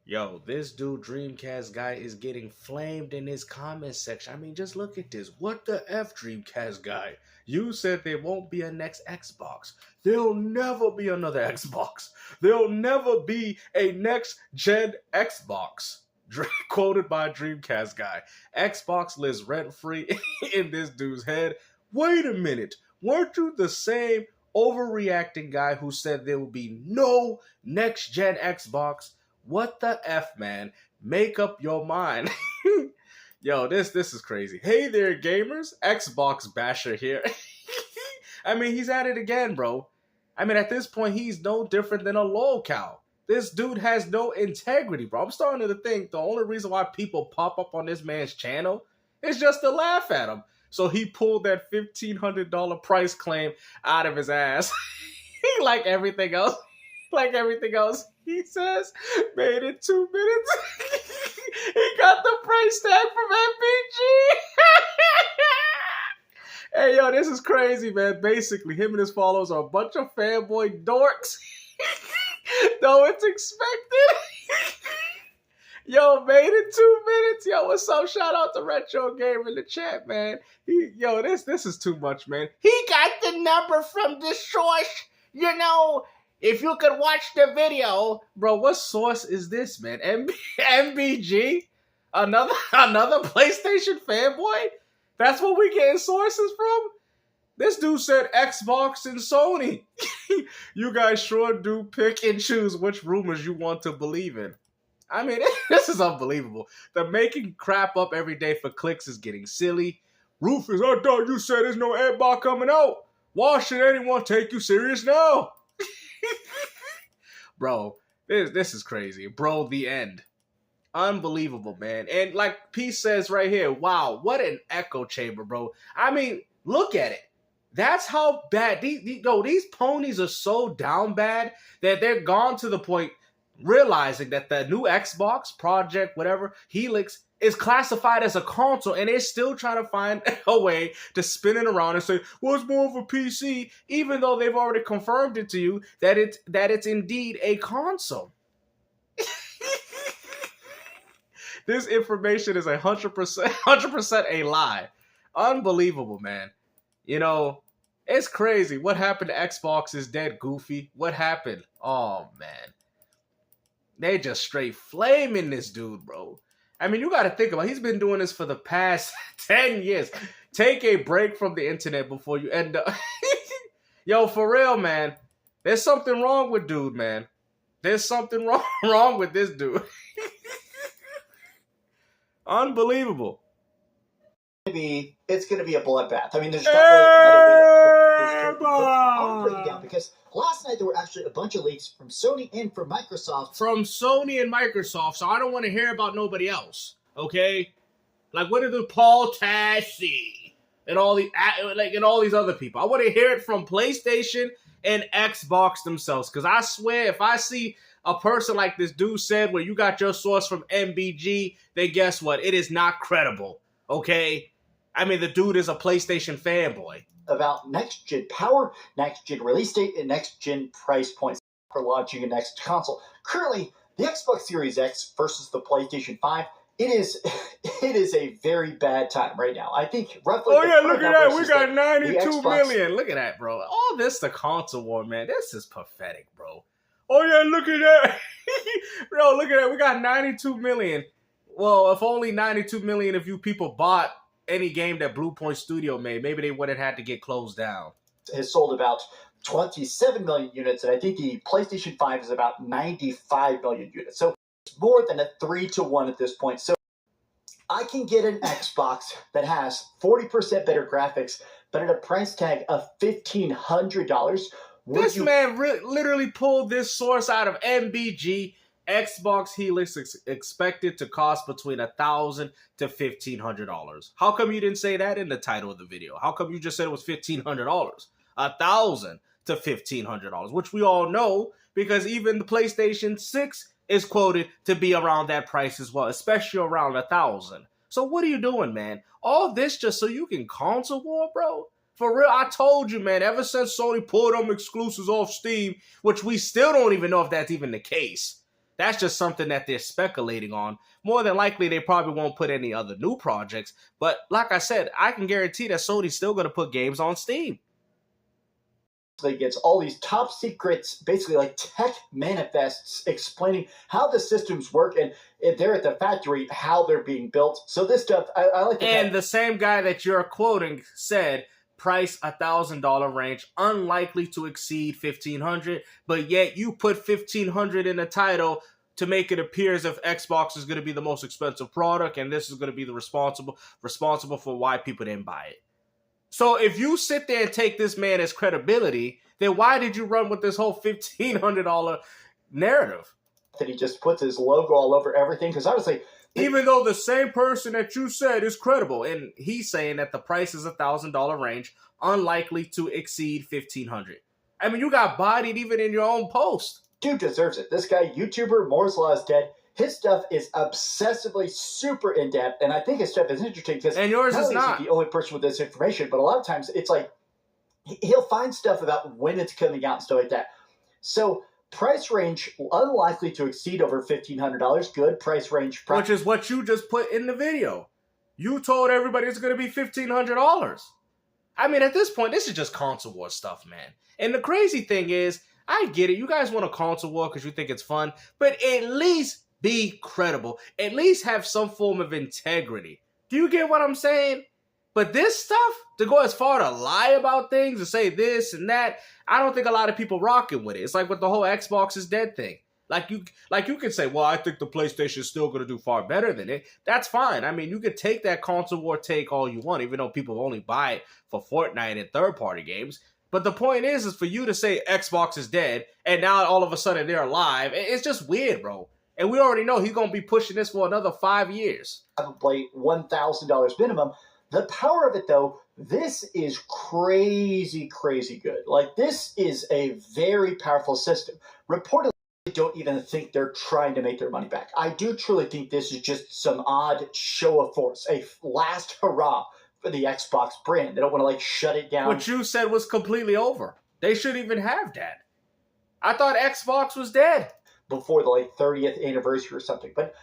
Yo, this dude Dreamcast Guy is getting flamed in his comment section. I mean, just look at this. What the F, Dreamcast Guy? You said there won't be a next Xbox. There'll never be another Xbox. There'll never be a next gen Xbox. Quoted by Dreamcast Guy. Xbox lives rent-free in this dude's head. Wait a minute. Weren't you the same overreacting guy who said there will be no next gen Xbox? What the F, man? Make up your mind. Yo, this is crazy. Hey there, gamers. Xbox basher here. I mean, he's at it again, bro. I mean, at this point, he's no different than a lol cow. This dude has no integrity, bro. I'm starting to think the only reason why people pop up on this man's channel is just to laugh at him. So he pulled that $1,500 price claim out of his ass. Like everything else. Like everything else, he says, made in 2 minutes. He got the price tag from MBG. Hey, yo, this is crazy, man. Basically, him and his followers are a bunch of fanboy dorks. Though it's expected. Yo, made in 2 minutes. Yo, what's up? Shout out to Retro Gamer in the chat, man. Yo, this is too much, man. He got the number from the source, you know. If you could watch the video, bro, what source is this, man? MBG? Another PlayStation fanboy? That's what we getting sources from? This dude said Xbox and Sony. You guys sure do pick and choose which rumors you want to believe in. I mean, this is unbelievable. The making crap up every day for clicks is getting silly. Rufus, I thought you said there's no Xbox coming out. Why should anyone take you serious now? Bro, this is crazy. Bro, the end. Unbelievable, man. And like P says right here, wow, what an echo chamber, bro. I mean, look at it. That's how bad. These ponies are so down bad that they're gone to the point realizing that the new Xbox, Project, whatever, Helix, is classified as a console, and they're still trying to find a way to spin it around and say, well, it's more of a PC, even though they've already confirmed it to you that it's indeed a console. This information is 100% a lie. Unbelievable, man. You know, it's crazy. What happened to Xbox is dead, Goofy. What happened? Oh, man. They just straight flaming this dude, bro. I mean, you got to think about it. He's been doing this for the past 10 years. Take a break from the internet before you end up... Yo, for real, man. There's something wrong with dude, man. There's something wrong with this dude. Unbelievable. It's going to be a bloodbath. I mean, there's not really another way I'll break it down because last night there were actually a bunch of leaks from Sony and from Microsoft. From Sony and Microsoft, so I don't want to hear about nobody else, okay? Like, what did the Paul Tassi and all these other people? I want to hear it from PlayStation and Xbox themselves, because I swear, if I see a person like this dude said, where you got your source from MBG, then guess what? It is not credible, okay? I mean, the dude is a PlayStation fanboy. About next-gen power, next-gen release date, and next-gen price points for launching a next console. Currently, the Xbox Series X versus the PlayStation 5, it is a very bad time right now. I think roughly... Oh, yeah, look at that. We got 92 million. Look at that, bro. All this, the console war, man. This is pathetic, bro. Oh, yeah, look at that. Bro, look at that. We got 92 million. Well, if only 92 million of you people bought any game that Blue Point Studio made, maybe they wouldn't have had to get closed down. Has sold about 27 million units, and I think the PlayStation 5 is about 95 million units. So it's more than a 3-to-1 at this point. So I can get an Xbox that has 40% better graphics, but at a price tag of $1,500. This man literally pulled this source out of MBG. Xbox Helix expected to cost between $1,000 to $1,500. How come you didn't say that in the title of the video? How come you just said it was $1,500? $1,000 to $1,500, which we all know because even the PlayStation 6 is quoted to be around that price as well, especially around $1,000. So what are you doing, man? All this just so you can console war, bro? For real, I told you, man, ever since Sony pulled them exclusives off Steam, which we still don't even know if that's even the case. That's just something that they're speculating on. More than likely, they probably won't put any other new projects. But like I said, I can guarantee that Sony's still going to put games on Steam. Gets all these top secrets, basically like tech manifests explaining how the systems work, and if they're at the factory, how they're being built. So this stuff, I like. And the same guy that you're quoting said, price $1,000 range, unlikely to exceed $1,500, but yet you put $1,500 in the title to make it appear as if Xbox is going to be the most expensive product, and this is going to be the responsible for why people didn't buy it. So if you sit there and take this man as credibility, then why did you run with this whole $1,500 narrative? That he just puts his logo all over everything, because obviously, even though the same person that you said is credible, and he's saying that the price is $1,000 range, unlikely to exceed $1,500. I mean, you got bodied even in your own post. Dude deserves it. This guy, YouTuber, Moore's Law is dead. His stuff is obsessively super in-depth, and I think his stuff is interesting because and yours is not the only person with this information, but a lot of times it's like he'll find stuff about when it's coming out and stuff like that. So price range unlikely to exceed over $1,500. Good price range, which is what you just put in the video. You told everybody it's going to be $1,500. I mean, at this point, this is just console war stuff, man. And the crazy thing is, I get it. You guys want a console war because you think it's fun, but at least be credible. At least have some form of integrity. Do you get what I'm saying? But this stuff, to go as far to lie about things, to say this and that, I don't think a lot of people rocking with it. It's like with the whole Xbox is dead thing. Like you could say, well, I think the PlayStation is still going to do far better than it. That's fine. I mean, you could take that console war take all you want, even though people only buy it for Fortnite and third-party games. But the point is for you to say Xbox is dead, and now all of a sudden they're alive. It's just weird, bro. And we already know he's going to be pushing this for another 5 years. Probably $1,000 minimum. The power of it, though, this is crazy, crazy good. Like, this is a very powerful system. Reportedly, I don't even think they're trying to make their money back. I do truly think this is just some odd show of force, a last hurrah for the Xbox brand. They don't want to, like, shut it down. What you said was completely over. They shouldn't even have that. I thought Xbox was dead. Before the, like, 30th anniversary or something. But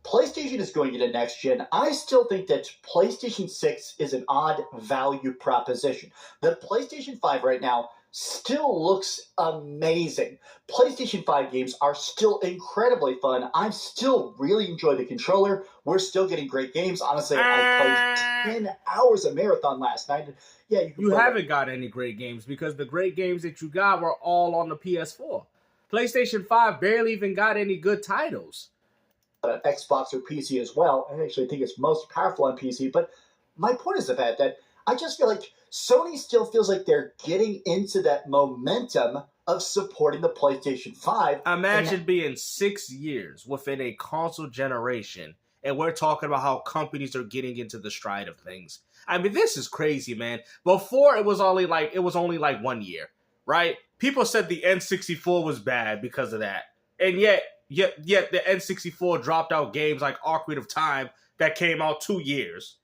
PlayStation is going into next gen. I still think that PlayStation 6 is an odd value proposition. The PlayStation 5 right now still looks amazing. PlayStation 5 games are still incredibly fun. I still really enjoy the controller. We're still getting great games. Honestly, I played 10 hours of marathon last night. Yeah, you haven't got any great games because the great games that you got were all on the PS4. PlayStation 5 barely even got any good titles. Xbox or PC as well. I actually think it's most powerful on PC. But my point is the fact that I just feel like Sony still feels like they're getting into that momentum of supporting the PlayStation 5. Imagine being 6 years within a console generation, and we're talking about how companies are getting into the stride of things. I mean, this is crazy, man. Before, it was only like 1 year, right? People said the N64 was bad because of that. And yet the N64 dropped out games like Ocarina of Time that came out 2 years.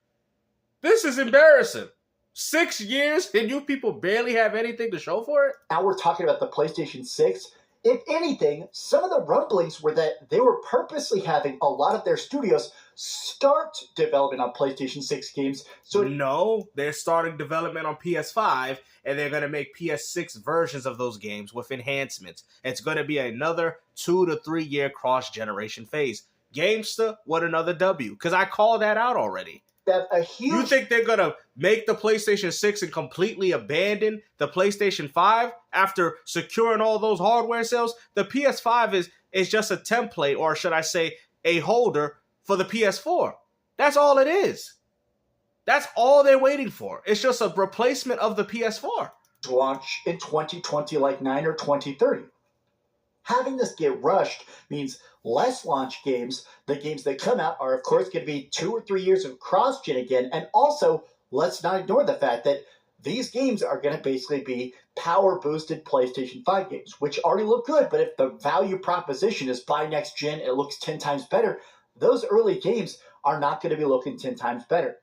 This is embarrassing. 6 years and you people barely have anything to show for it? Now we're talking about the PlayStation 6. If anything, some of the rumblings were that they were purposely having a lot of their studios start development on PlayStation 6 games. So no, they're starting development on PS5, and they're going to make PS6 versions of those games with enhancements. It's going to be another 2 to 3 year cross-generation phase. Gamester, what another W, because I called that out already. You think they're going to make the PlayStation 6 and completely abandon the PlayStation 5 after securing all those hardware sales? The PS5 is just a template, or should I say a holder for the PS4. That's all it is. That's all they're waiting for. It's just a replacement of the PS4. Launch in 2020, like 9 or 2030. Having this get rushed means less launch games. The games that come out are, of course, going to be 2 or 3 years of cross-gen again. And also, let's not ignore the fact that these games are going to basically be power-boosted PlayStation 5 games, which already look good. But if the value proposition is buy next gen, it looks 10 times better. Those early games are not going to be looking 10 times better.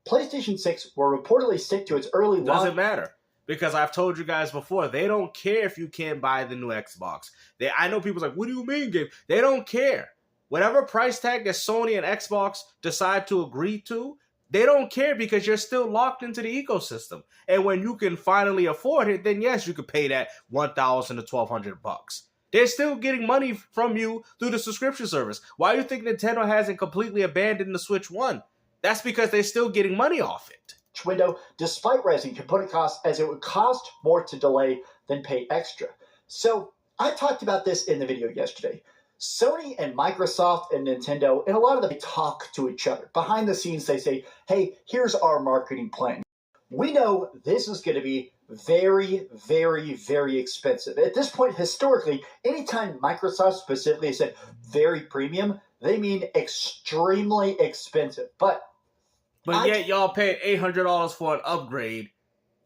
PlayStation 6 will reportedly stick to its early launch. Doesn't matter. Because I've told you guys before, they don't care if you can't buy the new Xbox. I know people's like, what do you mean, Gabe? They don't care. Whatever price tag that Sony and Xbox decide to agree to, they don't care because you're still locked into the ecosystem. And when you can finally afford it, then yes, you could pay that $1,000 to $1,200. They're still getting money from you through the subscription service. Why do you think Nintendo hasn't completely abandoned the Switch 1? That's because they're still getting money off it. Window, despite rising component costs, as it would cost more to delay than pay extra. So I talked about this in the video yesterday. Sony and Microsoft and Nintendo, and a lot of them talk to each other. Behind the scenes, they say, hey, here's our marketing plan. We know this is going to be very, very, very expensive. At this point, historically, anytime Microsoft specifically said very premium, they mean extremely expensive. But yet y'all paid $800 for an upgrade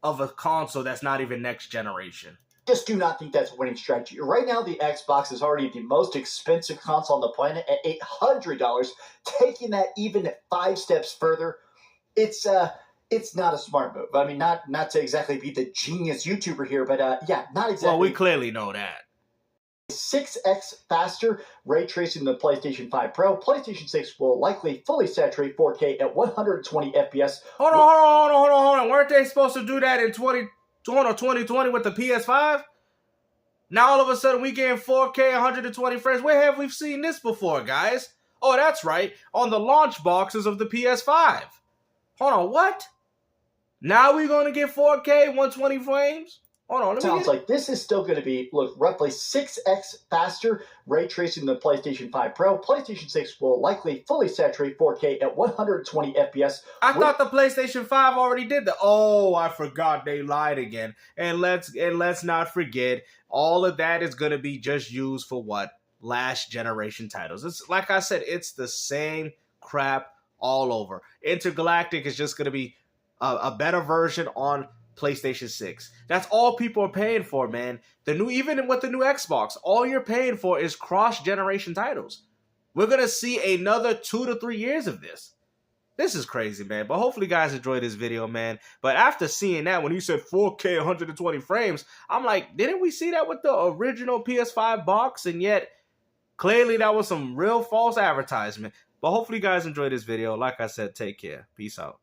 of a console that's not even next generation. Just do not think that's a winning strategy. Right now, the Xbox is already the most expensive console on the planet at $800. Taking that even 5 steps further, it's not a smart move. I mean, not to exactly be the genius YouTuber here, but yeah, not exactly. Well, we clearly know that. 6x faster ray tracing than the PlayStation 5 Pro. PlayStation 6 will likely fully saturate 4K at 120 FPS. Hold on. Weren't they supposed to do that in 2020 with the PS5? Now all of a sudden we getting 4K 120 frames. Where have we seen this before, guys? Oh, that's right. On the launch boxes of the PS5. Hold on, what? Now we're going to get 4K 120 frames? Hold on, Sounds like this is still going to be, look, roughly 6x faster ray tracing than the PlayStation 5 Pro. PlayStation 6 will likely fully saturate 4K at 120 FPS. I thought the PlayStation 5 already did that. Oh, I forgot they lied again. And let's not forget, all of that is going to be just used for what? Last generation titles. It's like I said, it's the same crap all over. Intergalactic is just going to be a better version on PlayStation 6. That's all people are paying for, man. Even with the new Xbox, all you're paying for is cross-generation titles. We're going to see another 2 to 3 years of this. This is crazy, man. But hopefully you guys enjoyed this video, man. But after seeing that, when you said 4K 120 frames, I'm like, didn't we see that with the original PS5 box? And yet, clearly that was some real false advertisement. But hopefully you guys enjoyed this video. Like I said, take care. Peace out.